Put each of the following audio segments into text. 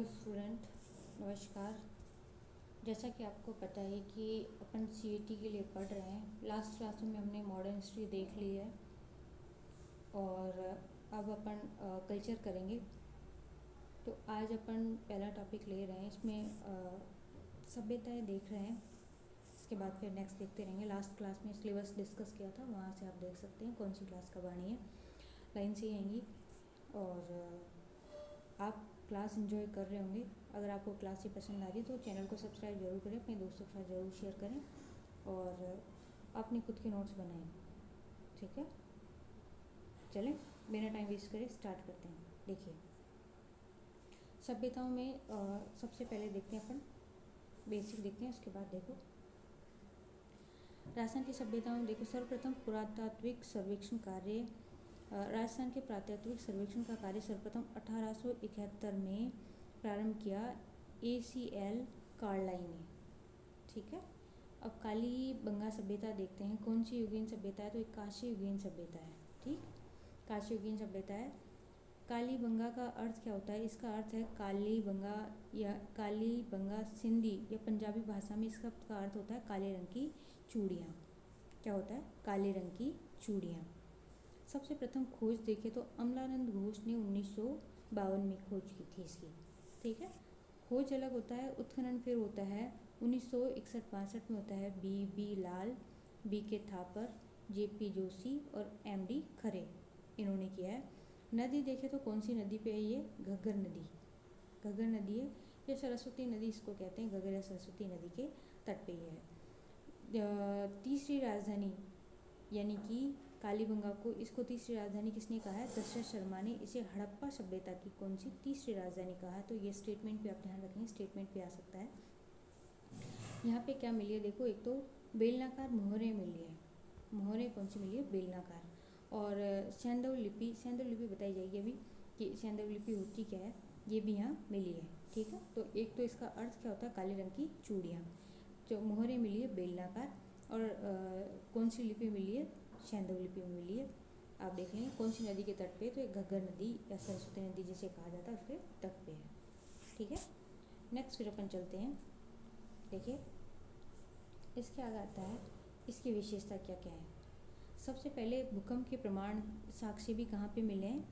Student, नमस्कार। जैसा कि आपको पता है कि अपन सीईटी के लिए पढ़ रहे हैं। लास्ट क्लासों में हमने मॉडर्न हिस्ट्री देख ली है और अब अपन कल्चर करेंगे। तो आज अपन पहला टॉपिक ले रहे हैं, इसमें सभ्यताएं देख रहे हैं। इसके बाद फिर नेक्स्ट देखते रहेंगे। लास्ट क्लास में सिलेबस डिस्कस किया था, वहाँ से आप देख सकते हैं कौन सी क्लास कब आनी है। लाइन से ही आएंगी और आप क्लास एंजॉय कर रहे होंगे। अगर आपको क्लास ही पसंद आ रही है तो चैनल को सब्सक्राइब जरूर करें, अपने दोस्तों के साथ ज़रूर शेयर करें और अपने खुद के नोट्स बनाएं। ठीक है, चलें बिना टाइम वेस्ट करे स्टार्ट करते हैं। देखिए, सभ्यताओं में सबसे पहले देखते हैं अपन बेसिक देखते हैं, उसके बाद देखो राजस्थान की सभ्यताओं में देखो सर्वप्रथम पुरातात्विक सर्वेक्षण कार्य। राजस्थान के पुरातात्विक सर्वेक्षण का कार्य सर्वप्रथम 1871 में प्रारंभ किया ACL कार्लाई ने। ठीक है, अब काली बंगा सभ्यता देखते हैं। कौन सी युगीन सभ्यता है? तो एक काशी युगीन सभ्यता है। ठीक, काशी युगीन सभ्यता है। काली बंगा का अर्थ क्या होता है? इसका अर्थ है काली बंगा या काली बंगा सिंधी या पंजाबी भाषा में इसका अर्थ होता है काले रंग की चूड़ियाँ। क्या होता है? काले रंग की चूड़ियाँ। सबसे प्रथम खोज देखें तो अमलानंद घोष ने 1952 में खोज की थी इसकी। ठीक है, खोज अलग होता है, उत्खनन फिर होता है 1961-62 में होता है BB लाल, BK थापर, JP जोशी और MD खरे, इन्होंने किया है। नदी देखें तो कौन सी नदी पे है? ये घग्गर नदी, घग्गर नदी है या सरस्वती नदी इसको कहते हैं। घग्गर या सरस्वती नदी के तट पे ये है। तीसरी राजधानी यानी कि कालीबंगा को, इसको तीसरी राजधानी किसने कहा है? दशरथ शर्मा ने इसे हड़प्पा सभ्यता की कौन सी तीसरी राजधानी कहा है। तो ये स्टेटमेंट पे आप ध्यान रखेंगे, स्टेटमेंट पे आ सकता है। यहाँ पे क्या मिली है देखो, एक तो बेलनाकार मोहरें मिली है। मोहरें कौन सी मिली है? बेलनाकार। और सैंधव लिपि, सैंधव लिपि बताई जाएगी अभी कि सैंधव लिपि होती क्या है, ये भी यहाँ मिली है। ठीक है, तो एक तो इसका अर्थ क्या होता है? काले रंग की चूड़ियाँ। जो मोहरें मिली है बेलनाकार और कौन सी लिपि मिली है? सैंधव लिपि में मिली है। आप देख लेंगे कौन सी नदी के तट पे? तो एक घग्गर नदी या सरस्वती नदी जिसे कहा जाता है उसके तट पे है। ठीक है, नेक्स्ट फिर अपन चलते हैं। देखिए, इसके आगे आता है इसकी विशेषता क्या क्या है। सबसे पहले भूकंप के प्रमाण साक्ष्य भी कहाँ पे मिले हैं?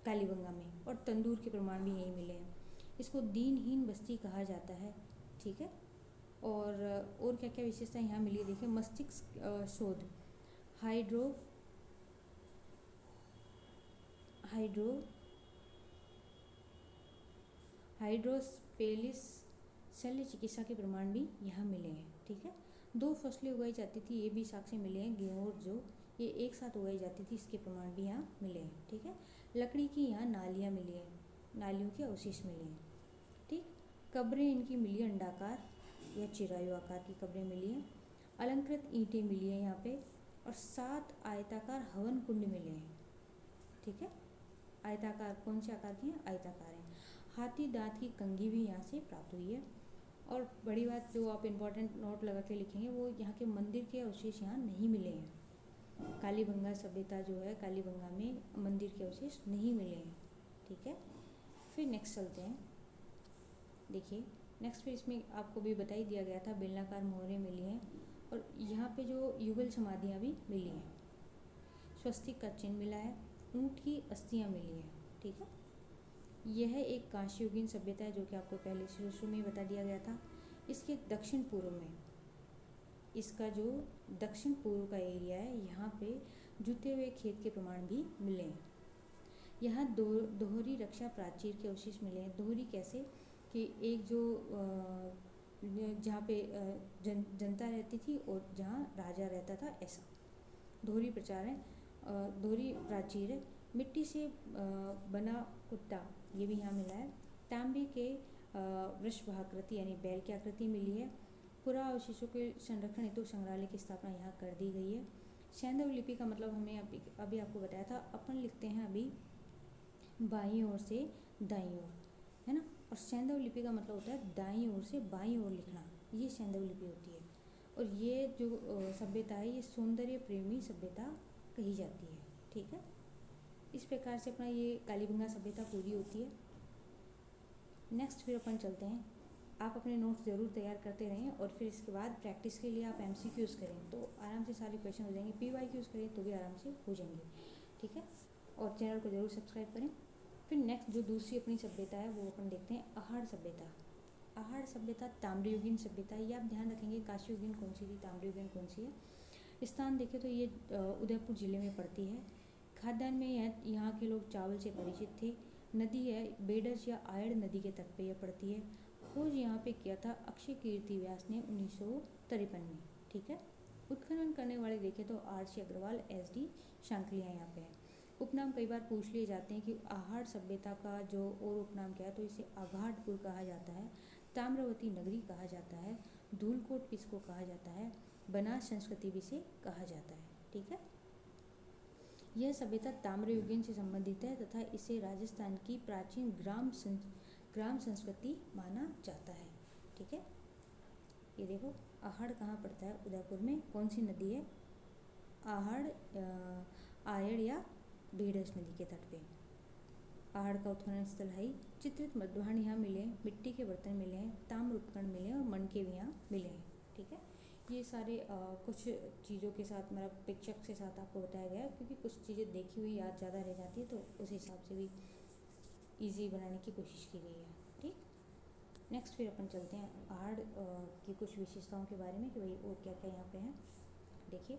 कालीबंगा में। और तंदूर के प्रमाण भी यहीं मिले हैं। इसको दीनहीन बस्ती कहा जाता है। ठीक है, और क्या क्या विशेषता यहाँ मिली है देखिए। मस्तिष्क शोध, हाइड्रो हाइड्रोस्पेलिस शल्य चिकित्सा के प्रमाण भी यहाँ मिले हैं। ठीक है, 2 फसलें उगाई जाती थी, ये भी साक्ष्य मिले हैं। गेहूँ और जौ ये एक साथ उगाई जाती थी, इसके प्रमाण भी यहाँ मिले हैं। ठीक है, लकड़ी की यहाँ नालियाँ मिली हैं, नालियों के अवशेष मिले हैं। ठीक, कब्रें इनकी मिली है अंडाकार या चिरायु आकार की कब्रें मिली हैं। अलंकृत ईंटें मिली हैं यहाँ पे और 7 आयताकार हवन कुंड मिले हैं। ठीक है, आयताकार, कौन से आकार की हैं? आयताकार हैं। हाथी दांत की कंघी भी यहाँ से प्राप्त हुई है। और बड़ी बात जो आप इम्पोर्टेंट नोट लगा के लिखेंगे, वो यहाँ के मंदिर के अवशेष यहाँ नहीं मिले हैं। कालीबंगा सभ्यता जो है, कालीबंगा में मंदिर के अवशेष नहीं मिले हैं। ठीक है, फिर नेक्स्ट चलते हैं। देखिए, नेक्स्ट फिर इसमें आपको भी बता ही दिया गया था, बेलनाकार मोहरें मिली हैं और यहाँ पे जो युगल समाधियाँ भी मिली हैं। स्वस्तिक का चिन्ह मिला है, ऊँट की अस्थियाँ मिली हैं। ठीक है, यह एक कांस्य युगीन सभ्यता है जो कि आपको पहले शुरू में बता दिया गया था। इसके दक्षिण पूर्व में, इसका जो दक्षिण पूर्व का एरिया है, यहाँ पे जुते हुए खेत के प्रमाण भी मिले हैं। यहाँ दोहरी रक्षा प्राचीर के अवशेष मिले हैं। दोहरी कैसे कि एक जो जहाँ पे जनता रहती थी और जहाँ राजा रहता था, ऐसा दोहरी प्रचार है, दोहरी प्राचीर है। मिट्टी से बना कुत्ता ये भी यहाँ मिला है। तांबे के वृषभाकृति यानी बैल की आकृति मिली है। पुरा अवशेषों के संरक्षण हेतु संग्रहालय की स्थापना यहाँ कर दी गई है। सैंधव लिपि का मतलब हमने अभी आपको बताया था, अपन लिखते हैं अभी बाईं ओर से दाईं ओर, है ना। और सैंधव लिपि का मतलब होता है दाईं ओर से बाईं ओर लिखना, ये सैंधव लिपि होती है। और ये जो सभ्यता है, ये सौंदर्य प्रेमी सभ्यता कही जाती है। ठीक है, इस प्रकार से अपना ये कालीबंगा सभ्यता पूरी होती है। नेक्स्ट फिर अपन चलते हैं, आप अपने नोट्स ज़रूर तैयार करते रहें और फिर इसके बाद प्रैक्टिस के लिए आप MCQs करें तो आराम से सारे क्वेश्चन हो जाएंगे, PYQs करें तो भी आराम से हो जाएंगे, ठीक है। और चैनल को ज़रूर सब्सक्राइब करें। फिर नेक्स्ट जो दूसरी अपनी सभ्यता है वो अपन देखते हैं आहार सभ्यता। आहार सभ्यता ताम्रयुगीन सभ्यता, ये आप ध्यान रखेंगे काशीयुगीन कौन सी थी, ताम्रयुगीन कौन सी है। स्थान देखें तो ये उदयपुर ज़िले में पड़ती है। खाद्यान्न में यहाँ के लोग चावल से परिचित थे। नदी है बेडस या आयड़ नदी के तट पे यह पड़ती है। खोज यहाँ पे किया था अक्षय कीर्ति व्यास ने 1953 में, ठीक है। उत्खनन करने वाले देखें तो RC अग्रवाल, SD शांकलिया यहाँ पे है। उपनाम कई बार पूछ लिए जाते हैं कि आहार सभ्यता का जो और उपनाम क्या है, तो इसे आघाटपुर कहा जाता है, ताम्रवती नगरी कहा जाता है, धूलकोट किसको कहा जाता है, बनास संस्कृति भी से कहा जाता है, ठीक है। यह सभ्यता ताम्रयुगीन से संबंधित है तथा इसे राजस्थान की प्राचीन ग्राम संस्कृति माना जाता है, ठीक है। ये देखो आहाड़ कहाँ पड़ता है, उदयपुर में। कौन सी नदी है, आहाड़ आयड़ या बेडस नदी के तट पे। आहाड़ का उत्खनन स्थल है। चित्रित मृद्वाहन यहाँ मिले हैं, मिट्टी के बर्तन मिले हैं, ताम्र उपकरण मिले हैं और मणके भी यहाँ मिले हैं, ठीक है। ये सारे कुछ चीज़ों के साथ मतलब पिक्चर के साथ आपको बताया गया है, क्योंकि कुछ चीज़ें देखी हुई याद ज़्यादा रह जाती है तो उस हिसाब से भी इजी बनाने की कोशिश की गई है, ठीक। नेक्स्ट फिर अपन चलते हैं आहाड़ की कुछ विशेषताओं के बारे में कि भाई और क्या क्या यहाँ पे हैं। देखिए,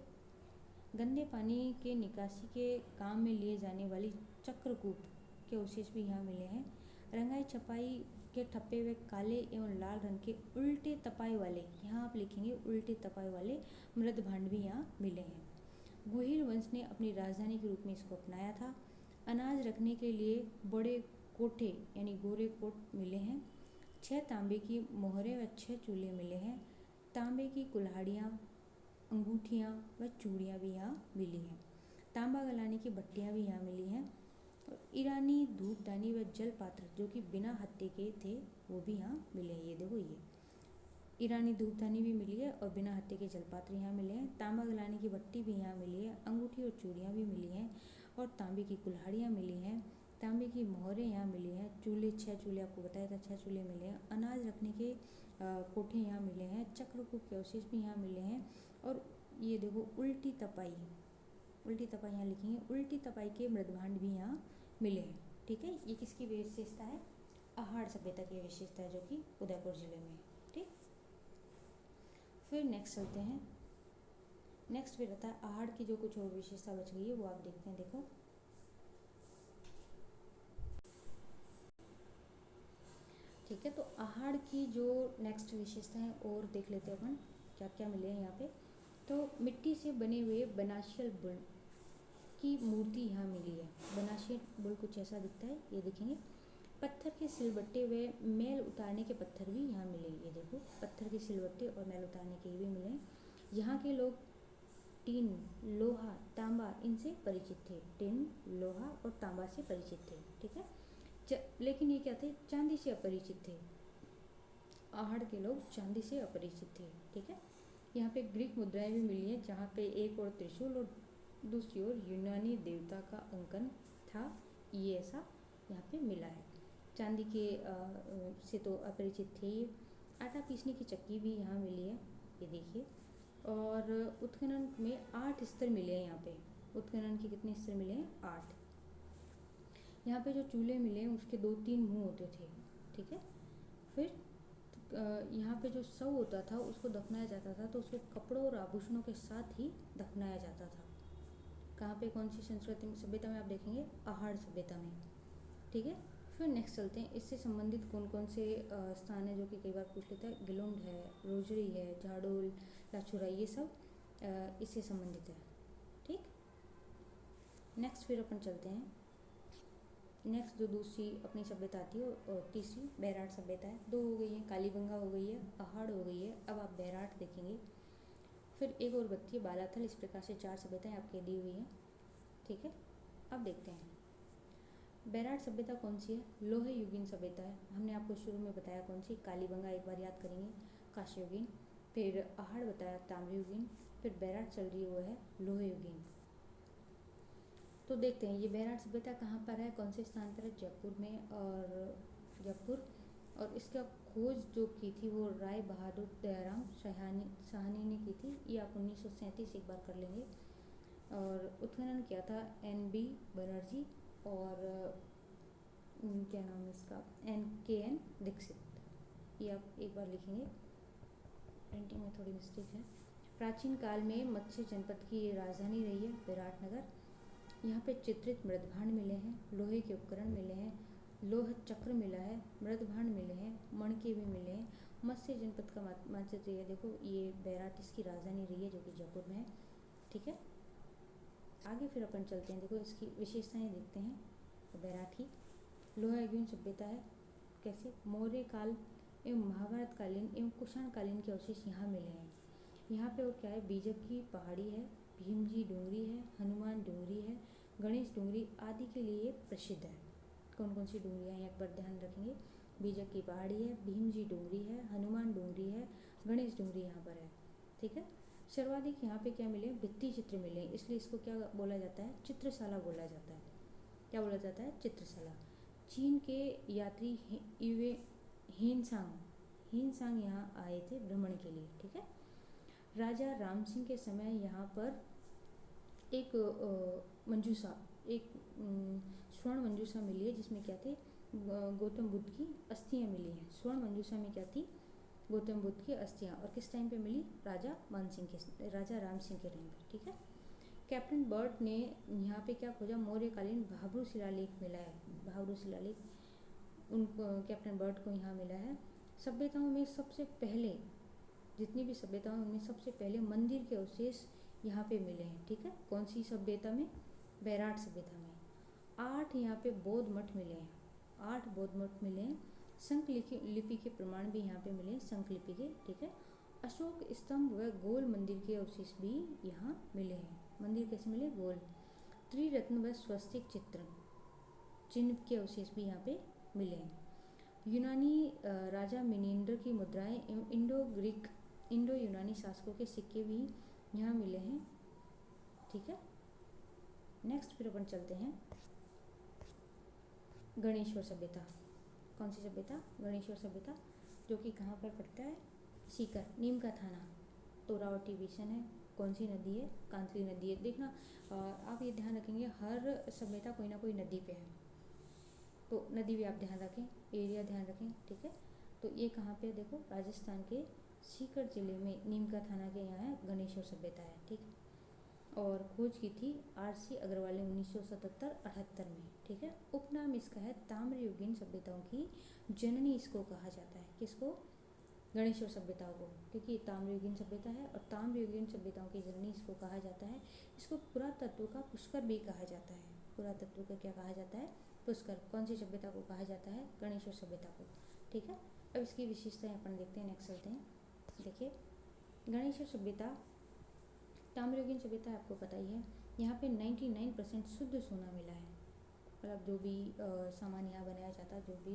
गंदे पानी के निकासी के काम में लिए जाने वाली चक्रकूप के अवशेष भी यहाँ मिले हैं। रंगाई छपाई के ठप्पे हुए काले एवं लाल रंग के उल्टे तपाई वाले, यहाँ आप लिखेंगे उल्टे तपाई वाले मृद भांड भी यहाँ मिले हैं। गुहिल वंश ने अपनी राजधानी के रूप में इसको अपनाया था। अनाज रखने के लिए बड़े कोठे यानी गोरे कोट मिले हैं। 6 तांबे की मोहरें व 6 चूल्हे मिले हैं। तांबे की कुल्हाड़ियाँ, अंगूठियाँ व चूड़ियाँ भी यहाँ मिली हैं। तांबा गलाने की भट्टियाँ भी यहाँ मिली हैं। और ईरानी धूपदानी व जल पात्र जो कि बिना हत्थे के थे वो भी यहाँ मिले हैं। ये देखो, ये ईरानी धूपदानी भी मिली है और बिना हत्थे के जलपात्र यहाँ मिले हैं। तांबा गलाने की भट्टी भी यहाँ मिली है। अंगूठी और चूड़ियाँ भी मिली हैं और तांबे की कुल्हाड़ियाँ मिली हैं। तांबे की मोहरें यहाँ मिली हैं। चूल्हे, 6 चूल्हे आपको बताया था, 6 चूल्हे मिले हैं। अनाज रखने के कोठे यहाँ मिले हैं। चक्रकूप के अवशेष भी यहाँ मिले हैं। और ये देखो उल्टी तपाई यहाँ लिखेंगे, उल्टी तपाई के मृदभांड भी यहाँ मिले हैं, ठीक है। ये किसकी विशेषता है, आहाड़ सभ्यता की विशेषता है जो कि उदयपुर जिले में है, ठीक। फिर नेक्स्ट चलते हैं। नेक्स्ट फिर रहता है आहाड़ की जो कुछ और विशेषता बच गई है वो आप देखते हैं। देखो, ठीक है, तो आहाड़ की जो नेक्स्ट विशेषता है और देख लेते हैं अपन क्या क्या मिले हैं यहाँ पे। तो मिट्टी से बने हुए बनाशियल बुल की मूर्ति यहाँ मिली है। बनाशियल बुल कुछ ऐसा दिखता है, ये देखेंगे। पत्थर के सिलबट्टे व मैल उतारने के पत्थर भी यहाँ मिले। ये देखो, पत्थर के सिलबट्टे और मैल उतारने के भी मिले। यहाँ के लोग टीन, लोहा, तांबा इनसे परिचित थे। टीन, लोहा और तांबा से परिचित थे, ठीक है। लेकिन ये क्या थे, चांदी से अपरिचित थे। आहाड़ के लोग चांदी से अपरिचित थे, ठीक है। यहाँ पे ग्रीक मुद्राएं भी मिली हैं जहाँ पे एक और त्रिशूल और दूसरी ओर यूनानी देवता का अंकन था। ये ऐसा यहाँ पे मिला है। चांदी के से तो अपरिचित थे ये। आटा पीसने की चक्की भी यहाँ मिली है, ये देखिए। और उत्खनन में 8 स्तर मिले हैं यहाँ पे। उत्खनन के कितने स्तर मिले हैं, 8। यहाँ पे जो चूल्हे मिले हैं उसके 2-3 मुंह होते थे, ठीक है। फिर यहाँ पे जो शव होता था उसको दफनाया जाता था तो उसको कपड़ों और आभूषणों के साथ ही दफनाया जाता था। कहाँ पे, कौन सी संस्कृति में, सभ्यता में आप देखेंगे, आहाड़ सभ्यता में, ठीक है। फिर नेक्स्ट चलते हैं, इससे संबंधित कौन कौन से स्थान है जो कि कई बार पूछ लेता है। गिलोंड है, रोजड़ी है, झाड़ोल, लाछुरा, ये सब इससे संबंधित है, ठीक। नेक्स्ट फिर अपन चलते हैं। नेक्स्ट जो दूसरी अपनी सभ्यता आती है और तीसरी बैराट सभ्यता है। 2 हो गई है, कालीबंगा हो गई है, आहाड़ हो गई है। अब आप बैराट देखेंगे। फिर एक और बच्ची बालाथल। इस प्रकार से 4 सभ्यताएं आपके दी हुई हैं, ठीक है। अब देखते हैं बैराट सभ्यता कौन सी है, लोहे युगीन सभ्यता है। हमने आपको शुरू में बताया कौन सी, कालीबंगा एक बार याद करेंगे, कांस्य युगीन। फिर आहाड़ बताया ताम्रयुगीन। फिर बैराट चल रही है वो है लोहे युगीन। तो देखते हैं ये बैराट सभ्यता कहाँ पर है, कौन से स्थान पर है, जयपुर में। और जयपुर और इसका खोज जो की थी वो राय बहादुर दयाराम साहनी ने की थी। ये आप 1937 एक बार कर लेंगे। और उत्खनन किया था NB बनर्जी और क्या नाम है इसका, NKN दीक्षित। ये आप एक बार लिखेंगे, प्रिंटिंग में थोड़ी मिस्टेक है। प्राचीन काल में मत्स्य जनपद की ये राजधानी रही है विराटनगर। यहाँ पे चित्रित मृदभांड मिले हैं, लोहे के उपकरण मिले हैं, लोह चक्र मिला है, मृदभांड मिले हैं, मणके भी मिले हैं। मत्स्य जनपद का मानचित्र ये देखो, ये बैराट इसकी राजधानी रही है जो कि जयपुर में है। ठीक है, आगे फिर अपन चलते हैं। देखो इसकी विशेषताएं देखते हैं। तो बैराठी लोहा युगीन सभ्यता है। कैसे? मौर्य काल एवं महाभारत कालीन एवं कुषाण कालीन के अवशेष यहाँ मिले हैं। यहाँ पे और क्या है, बीजक की पहाड़ी है, भीमजी डूंगरी है, हनुमान डूंगरी है, गणेश डूंगरी आदि के लिए प्रसिद्ध है। कौन कौन सी डूंगरियाँ हैं एक बार ध्यान रखेंगे। बीजक की पहाड़ी है, भीमजी डूंगरी है, हनुमान डूंगरी है, गणेश डूंगरी यहाँ पर है। ठीक है, सर्वाधिक यहाँ पे क्या मिले, भित्ति चित्र मिले, इसलिए इसको क्या बोला जाता है, चित्रशाला बोला जाता है। क्या बोला जाता है, चित्रशाला। चीन के यात्री हीनसांग यहाँ आए थे भ्रमण के लिए। ठीक है, राजा राम सिंह के समय यहाँ पर एक मंजूषा, एक स्वर्ण मंजूषा मिली है जिसमें क्या थे, गौतम बुद्ध की अस्थियाँ मिली हैं। स्वर्ण मंजूषा में क्या थी, गौतम बुद्ध की अस्थियाँ। और किस टाइम पे मिली, राजा राम सिंह के टाइम पे। ठीक है, कैप्टन बर्ट ने यहाँ पे क्या खोजा, मौर्यकालीन भाब्रू शिलालेख मिला है। भाब्रू शिलालेख उन कैप्टन बर्ट को यहाँ मिला है। सभ्यताओं में सबसे पहले, जितनी भी सभ्यताओं में सबसे पहले मंदिर के अवशेष यहाँ पे मिले हैं। ठीक है, कौन सी सभ्यता में, बैराट सभ्यता में। 8 यहाँ पे बौद्ध मठ मिले हैं, 8 बौद्ध मठ मिले हैं। शंख लिपि के प्रमाण भी यहाँ पे मिले हैं, शंख लिपि के। ठीक है, अशोक स्तंभ व गोल मंदिर के अवशेष भी यहाँ मिले हैं। मंदिर कैसे मिले, गोल। त्रिरत्न व स्वस्तिक चिन्ह के अवशेष भी यहाँ पे मिले हैं। यूनानी राजा मिनेंडर की मुद्राएं एवं इंडो यूनानी शासकों के सिक्के भी यहाँ मिले हैं। ठीक है, नेक्स्ट फिर अपन चलते हैं गणेश्वर सभ्यता। कौन सी सभ्यता, गणेश्वर सभ्यता, जो कि कहाँ पर पड़ता है, सीकर, नीम का थाना, तोरावटी डिवीजन है। कौन सी नदी है, कांतली नदी है। देखना आप ये ध्यान रखेंगे, हर सभ्यता कोई ना कोई नदी पे है, तो नदी भी आप ध्यान रखें, एरिया ध्यान रखें। ठीक है, तो ये कहाँ पे, देखो राजस्थान के सीकर जिले में नीम का थाना के यहाँ है गणेश्वर सभ्यता है। ठीक, और खोज की थी RC अग्रवाल ने 1977-78 में। ठीक है, उपनाम इसका है ताम्रयुगीन सभ्यताओं की जननी इसको कहा जाता है। किसको, गणेश्वर सभ्यताओं को, क्योंकि ये ताम्रयुगीन सभ्यता है और ताम्रयुगीन सभ्यताओं की जननी इसको कहा जाता है। इसको पुरातत्व का पुष्कर भी कहा जाता है। पुरातत्व का क्या कहा जाता है, पुष्कर। कौन सी सभ्यता को कहा जाता है, गणेश्वर सभ्यता को। ठीक है, अब इसकी विशेषताएं अपन देखते हैं, नेक्स्ट चलते हैं। देखिए, गणेश्वर सभ्यता ताम्रयुगीन सभ्यता आपको पता ही है। यहाँ पे 99% शुद्ध सोना मिला है। मतलब जो भी सामान यहाँ बनाया जाता है, जो भी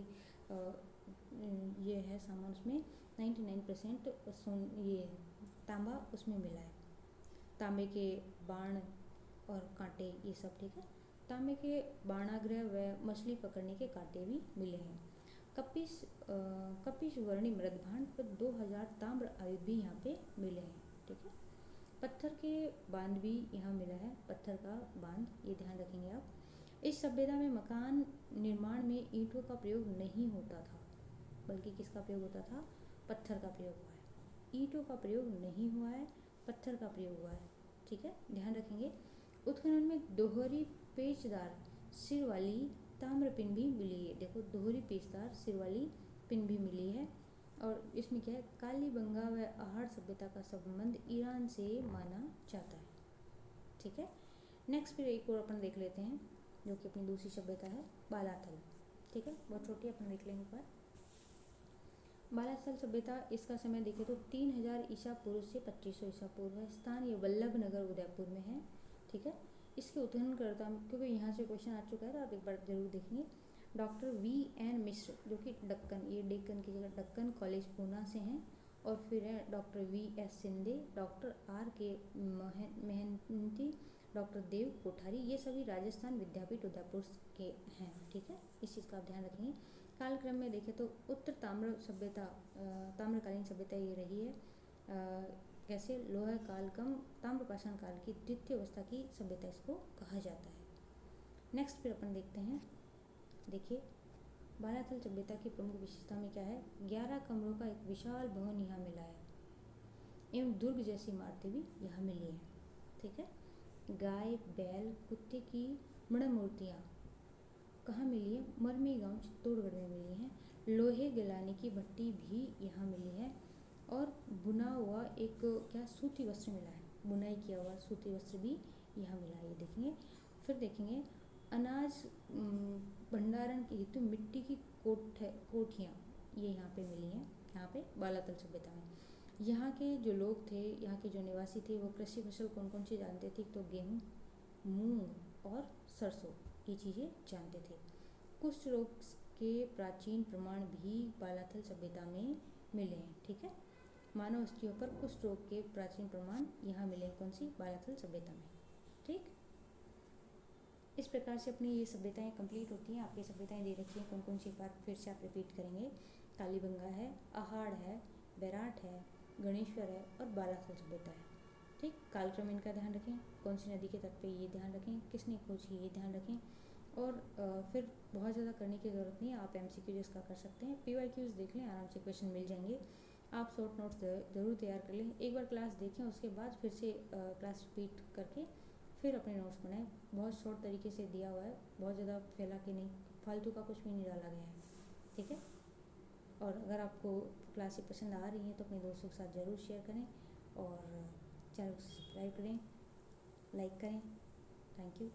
ये है सामान, उसमें 99% ये तांबा उसमें मिला है। तांबे के बाण और कांटे ये सब। ठीक है, तांबे के बाणाग्रह व मछली पकड़ने के कांटे भी मिले हैं। कपिश वर्णी मृदभांड पर 2000 ताम्र आयुध भी यहाँ पे मिले हैं। ठीक है, पत्थर के बांध भी यहाँ मिला है, पत्थर का बांध, ये ध्यान रखेंगे आप। इस सभ्यता में मकान निर्माण में ईंटों का प्रयोग नहीं होता था, बल्कि किसका प्रयोग होता था, पत्थर का प्रयोग हुआ है। ईंटों का प्रयोग नहीं हुआ है, पत्थर का प्रयोग हुआ है। ठीक है, ध्यान रखेंगे। उत्खनन में दोहरी पेचदार सिर वाली ताम्र पिन भी मिली है। देखो, दोहरी पेचदार सिर वाली पिन भी मिली है। और इसमें क्या है, कालीबंगा व आहड़ सभ्यता का संबंध ईरान से माना जाता है। ठीक है, नेक्स्ट फिर एक और अपन देख लेते हैं, जो कि अपनी दूसरी सभ्यता है, बालाथल। ठीक है, बहुत छोटी अपन देख लेंगे पर। बालाथल सभ्यता, इसका समय देखें तो 3000 ईसा पूर्व से 2500 ईसा पूर्व है। स्थान ये वल्लभ नगर उदयपुर में है। ठीक है, इसके उत्खनन करता, क्योंकि यहाँ से क्वेश्चन आ चुका है तो आप एक बार जरूर देखेंगे। डॉक्टर VN मिश्र, जो कि डेक्कन, ये डेक्कन की जगह डेक्कन कॉलेज पूना से हैं। और फिर है doctor VS Shinde, doctor RK Mahanti, doctor Dev Kothari, ये सभी राजस्थान विद्यापीठ उदयपुर के हैं। ठीक है, इस चीज़ का आप ध्यान रखेंगे। कालक्रम में देखें तो उत्तर ताम्र सभ्यता, ताम्रकालीन सभ्यता ये रही है। कैसे? लोह कालक्रम ताम्रपाषाण काल की द्वितीय अवस्था की सभ्यता इसको कहा जाता है। नेक्स्ट फिर अपन देखते हैं, देखिए बालाथल सभ्यता की प्रमुख विशेषता में क्या है? 11 कमरों का एक विशाल भवन यहाँ मिला है एवं दुर्ग जैसी इमारतें भी यहाँ मिली हैं। ठीक है। गाय, बैल, कुत्ते की मृण मूर्तियाँ कहाँ मिली है? मरमी गांव चित्तौड़गढ़ में मिली हैं। लोहे गलाने की भट्टी भी यहाँ मिली है और बुना हुआ एक क्या सूती वस्त्र मिला है, बुनाई किया हुआ सूती वस्त्र भी यहाँ मिला है, ये देखेंगे। फिर देखेंगे अनाज भंडारण के हेतु मिट्टी की कोठियाँ ये यहाँ पे मिली हैं, यहाँ पे बालाथल सभ्यता में। यहाँ के जो लोग थे, यहाँ के जो निवासी थे, वो कृषि फसल कौन कौन सी जानते थे? तो गेहूँ, मूंग और सरसों ये चीज़ें जानते थे। कुष्ठ रोग के प्राचीन प्रमाण भी बालाथल सभ्यता में मिले हैं। ठीक है। मानव अस्थियों पर कुष्ठ रोग के प्राचीन प्रमाण यहाँ मिले हैं, कौन सी? बालाथल सभ्यता में। ठीक। इस प्रकार से अपनी ये सभ्यताएं कंप्लीट होती हैं। आपकी सभ्यताएं दे रखी हैं कौन कौन सी, एक बार फिर से आप रिपीट करेंगे। कालीबंगा है, अहाड़ है, बैराट है, गणेश्वर है और बालाथल सभ्यता है। ठीक। कालक्रम इनका ध्यान रखें, कौन सी नदी के तट पे ये ध्यान रखें, किसने खोज की ये ध्यान रखें। और फिर बहुत ज़्यादा करने की ज़रूरत नहीं है, आप MCQ इसका कर सकते हैं। PYQs देख लें, आराम से क्वेश्चन मिल जाएंगे। आप शॉर्ट नोट्स ज़रूर तैयार कर लें, एक बार क्लास देखें, उसके बाद फिर से क्लास रिपीट करके फिर अपने नोट्स बनाएं। बहुत शॉर्ट तरीके से दिया हुआ है, बहुत ज़्यादा फैला के नहीं, फालतू का कुछ भी नहीं डाला गया है। ठीक है। और अगर आपको क्लासेस पसंद आ रही हैं तो अपने दोस्तों के साथ ज़रूर शेयर करें और चैनल को सब्सक्राइब करें, लाइक करें। Thank you.